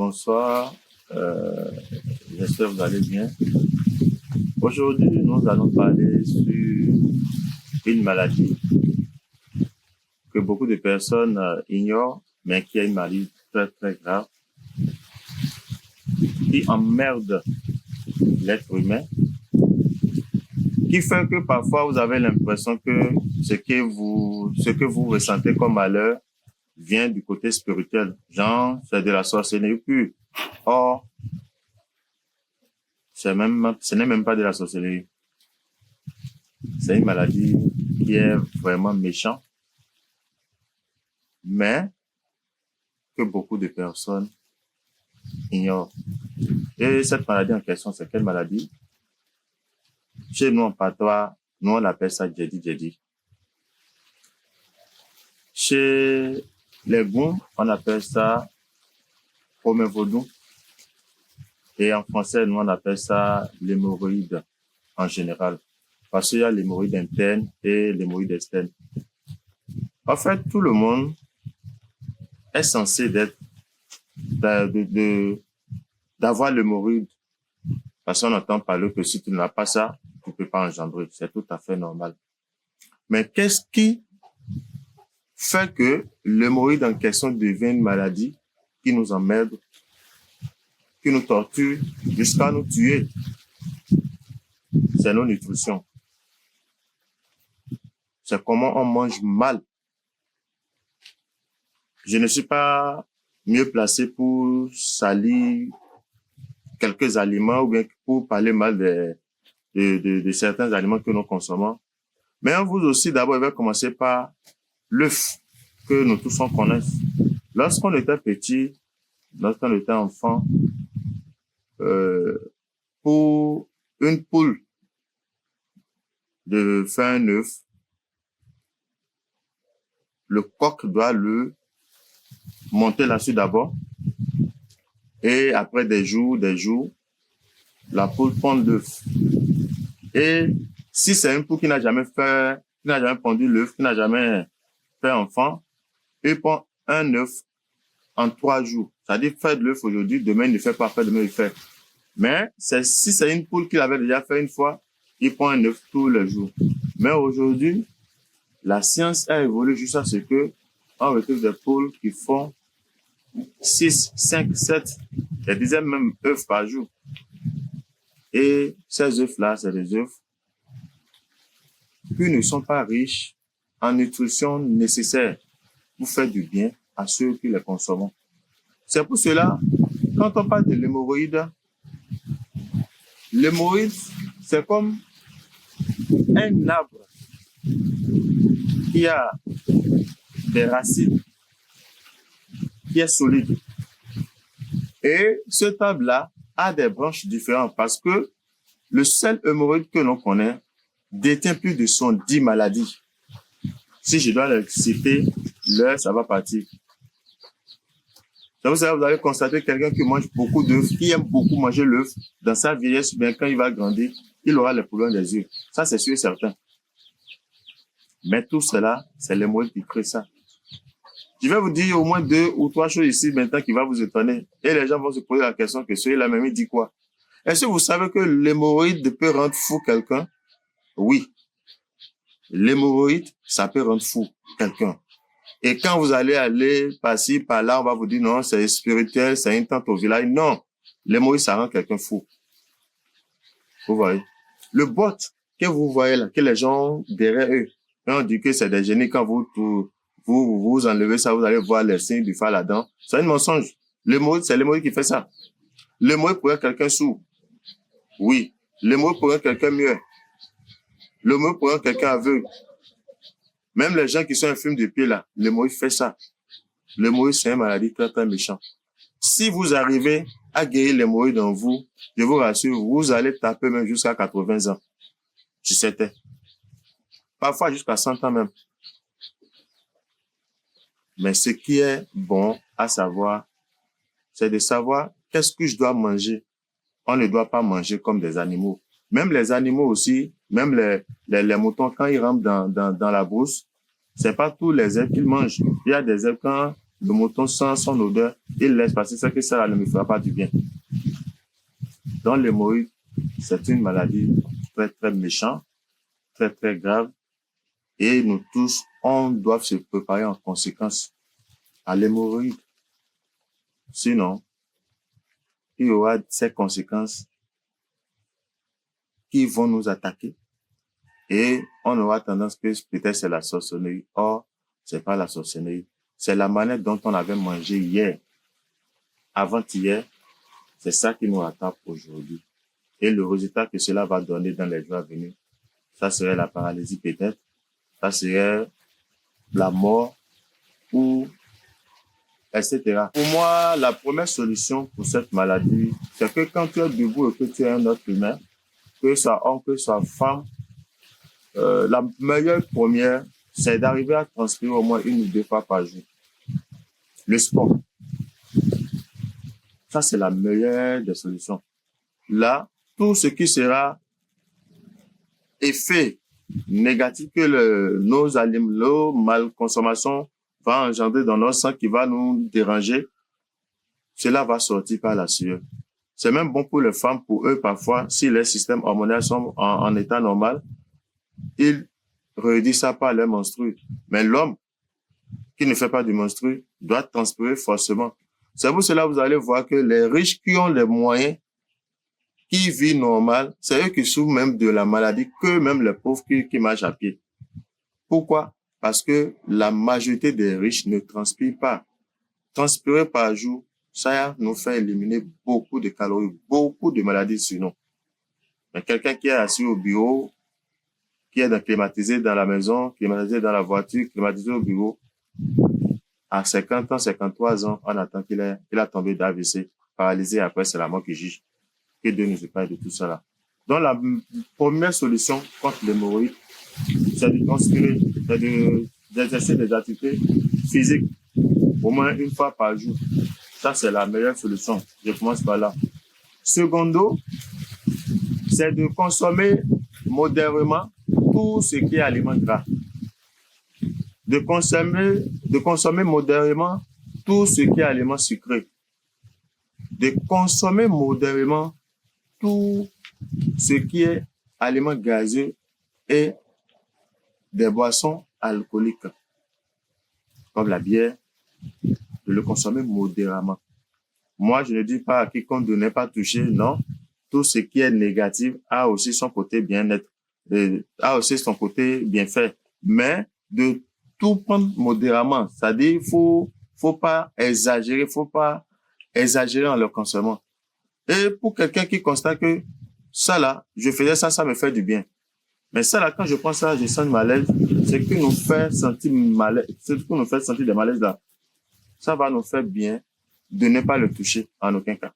bonsoir. J'espère que vous allez bien. Aujourd'hui, nous allons parler sur une maladie que beaucoup de personnes ignorent, mais qui est une maladie très très grave, qui emmerde l'être humain, qui fait que parfois vous avez l'impression que ce que vous ressentez comme malheur vient du côté spirituel, genre c'est de la sorcellerie pure. Or, ce n'est même pas de la sorcellerie. C'est une maladie qui est vraiment méchante, mais que beaucoup de personnes ignorent. Et cette maladie en question, c'est quelle maladie? Chez nous en patois, nous on l'appelle ça Djedi Djedi. Chez les Goum, on appelle ça Omevodou. Et en français, nous on appelle ça l'hémorroïde en général. Parce qu'il y a l'hémorroïde interne et l'hémorroïde externe. En fait, tout le monde est censé d'avoir l'hémorroïde. Parce qu'on entend parler que si tu n'as pas ça, tu ne peux pas engendrer. C'est tout à fait normal. Mais qu'est-ce qui fait que l'hémorroïde en question devient une maladie qui nous emmerde, qui nous torture jusqu'à nous tuer? C'est nos nutritions. C'est comment on mange mal. Je ne suis pas mieux placé pour salir quelques aliments ou bien pour parler mal de certains aliments que nous consommons. Mais vous aussi, d'abord, il va commencer par l'œuf que nous tous on connaît. Lorsqu'on était petit, lorsqu'on était enfant, pour une poule de faire un œuf, le coq doit le monter là-dessus d'abord. Et après des jours, la poule pond l'œuf. Et si c'est une poule qui n'a jamais pondu l'œuf, qui n'a jamais fait enfant, il pond un œuf en 3 jours. C'est-à-dire, faire de l'œuf aujourd'hui, demain il ne fait pas, après demain il fait. Mais si c'est une poule qu'il avait déjà fait une fois, il pond un œuf tous les jours. Mais aujourd'hui, la science a évolué jusqu'à ce que on retrouve des poules qui font 6, 5, 7, des dizaines même œufs par jour. Et ces œufs-là, c'est des œufs qui ne sont pas riches en nutrition nécessaire pour faire du bien à ceux qui les consomment. C'est pour cela, quand on parle de l'hémorroïde, c'est comme un arbre qui a des racines, qui est solide. Et cet arbre-là a des branches différentes parce que le seul hémorroïde que l'on connaît détient plus de 110 maladies. Si je dois les citer, l'heure, ça va partir. Donc, vous allez constater quelqu'un qui mange beaucoup d'œufs, qui aime beaucoup manger l'œuf, dans sa vieillesse, bien quand il va grandir, il aura les problèmes des yeux. Ça, c'est sûr et certain. Mais tout cela, c'est l'hémorroïde qui crée ça. Je vais vous dire au moins 2 ou 3 choses ici maintenant qui vont vous étonner. Et les gens vont se poser la question que celui-là même, il dit quoi? Est-ce que vous savez que l'hémorroïde peut rendre fou quelqu'un? Oui. L'hémorroïde, ça peut rendre fou quelqu'un. Et quand vous aller par-ci, par-là, on va vous dire non, c'est spirituel, c'est une tante au village. Non. L'hémorroïde, ça rend quelqu'un fou. Vous voyez? Le bot que vous voyez là, que les gens derrière eux, on dit que c'est des génies, quand vous enlevez ça, vous allez voir les signes du phare là-dedans. C'est un mensonge. L'hémorroïde, c'est l'hémorroïde qui fait ça. L'hémorroïde pourrait être quelqu'un sourd. Oui. L'hémorroïde pourrait être quelqu'un muet. L'hémorroïde pourrait être quelqu'un aveugle. Même les gens qui sont infirmes de pied là, l'hémorroïde fait ça. L'hémorroïde, c'est une maladie très très méchante. Si vous arrivez à guérir l'hémorroïde en vous, je vous rassure, vous allez taper même jusqu'à 80 ans. Je sais. Parfois jusqu'à 100 ans même. Mais ce qui est bon à savoir, c'est de savoir qu'est-ce que je dois manger. On ne doit pas manger comme des animaux. Même les animaux aussi, même les moutons, quand ils rentrent dans la brousse, c'est pas tous les herbes qu'ils mangent. Il y a des herbes, quand le mouton sent son odeur, il laisse passer ça que ça ne me fera pas du bien. Donc, l'hémorroïde, c'est une maladie très, très méchante, très, très grave. Et nous tous, on doit se préparer en conséquence à l'hémorroïde. Sinon, il y aura ces conséquences qui vont nous attaquer. Et on aura tendance que peut-être c'est la sorcellerie. Or, c'est pas la sorcellerie. C'est la manière dont on avait mangé hier, avant-hier. C'est ça qui nous rattrape aujourd'hui. Et le résultat que cela va donner dans les jours à venir, ça serait la paralysie peut-être, ça serait la mort ou etc. Pour moi, la première solution pour cette maladie, c'est que quand tu es debout et que tu es un autre humain, que ce soit homme, que ce soit femme, la meilleure première, c'est d'arriver à transpirer au moins 1 ou 2 fois par jour. Le sport. Ça, c'est la meilleure des solutions. Là, tout ce qui sera effet négatif que nos malconsommation va engendrer dans notre sang qui va nous déranger, cela va sortir par la sueur. C'est même bon pour les femmes, pour eux parfois, si les systèmes hormonaux sont en état normal, ils réduisent ça par leur menstrue. Mais l'homme qui ne fait pas du menstrue doit transpirer forcément. C'est pour cela que vous allez voir que les riches qui ont les moyens, qui vivent normal, c'est eux qui souffrent même de la maladie que même les pauvres qui marchent à pied. Pourquoi? Parce que la majorité des riches ne transpirent pas. Transpirer par jour, ça nous fait éliminer beaucoup de calories, beaucoup de maladies sur nous. Mais quelqu'un qui est assis au bureau, qui est climatisé dans la maison, climatisé dans la voiture, climatisé au bureau, à 50 ans, 53 ans, on attend qu'il a tombé d'AVC, paralysé, après c'est la mort qui juge. Que Dieu nous épargne de tout ça là. Donc la première solution contre l'hémorroïde, c'est de transpirer, c'est d'exercer des activités physiques au moins 1 fois par jour. Ça, c'est la meilleure solution. Je commence par là. Secondo, c'est de consommer modérément tout ce qui est aliment gras. De consommer modérément tout ce qui est aliment sucré. De consommer modérément tout ce qui est aliment gazeux et des boissons alcooliques, comme la bière, de le consommer modérément. Moi, je ne dis pas à quiconque de ne pas toucher, non. Tout ce qui est négatif a aussi son côté bien-être, a aussi son côté bien fait. Mais de tout prendre modérément, c'est-à-dire faut pas exagérer, en le consommant. Et pour quelqu'un qui constate que ça là, je faisais ça, ça me fait du bien. Mais ça là, quand je prends ça, je sens malaise, c'est que nous fait sentir malaise, c'est que nous fait sentir des malaises là. Ça va nous faire bien de ne pas le toucher en aucun cas.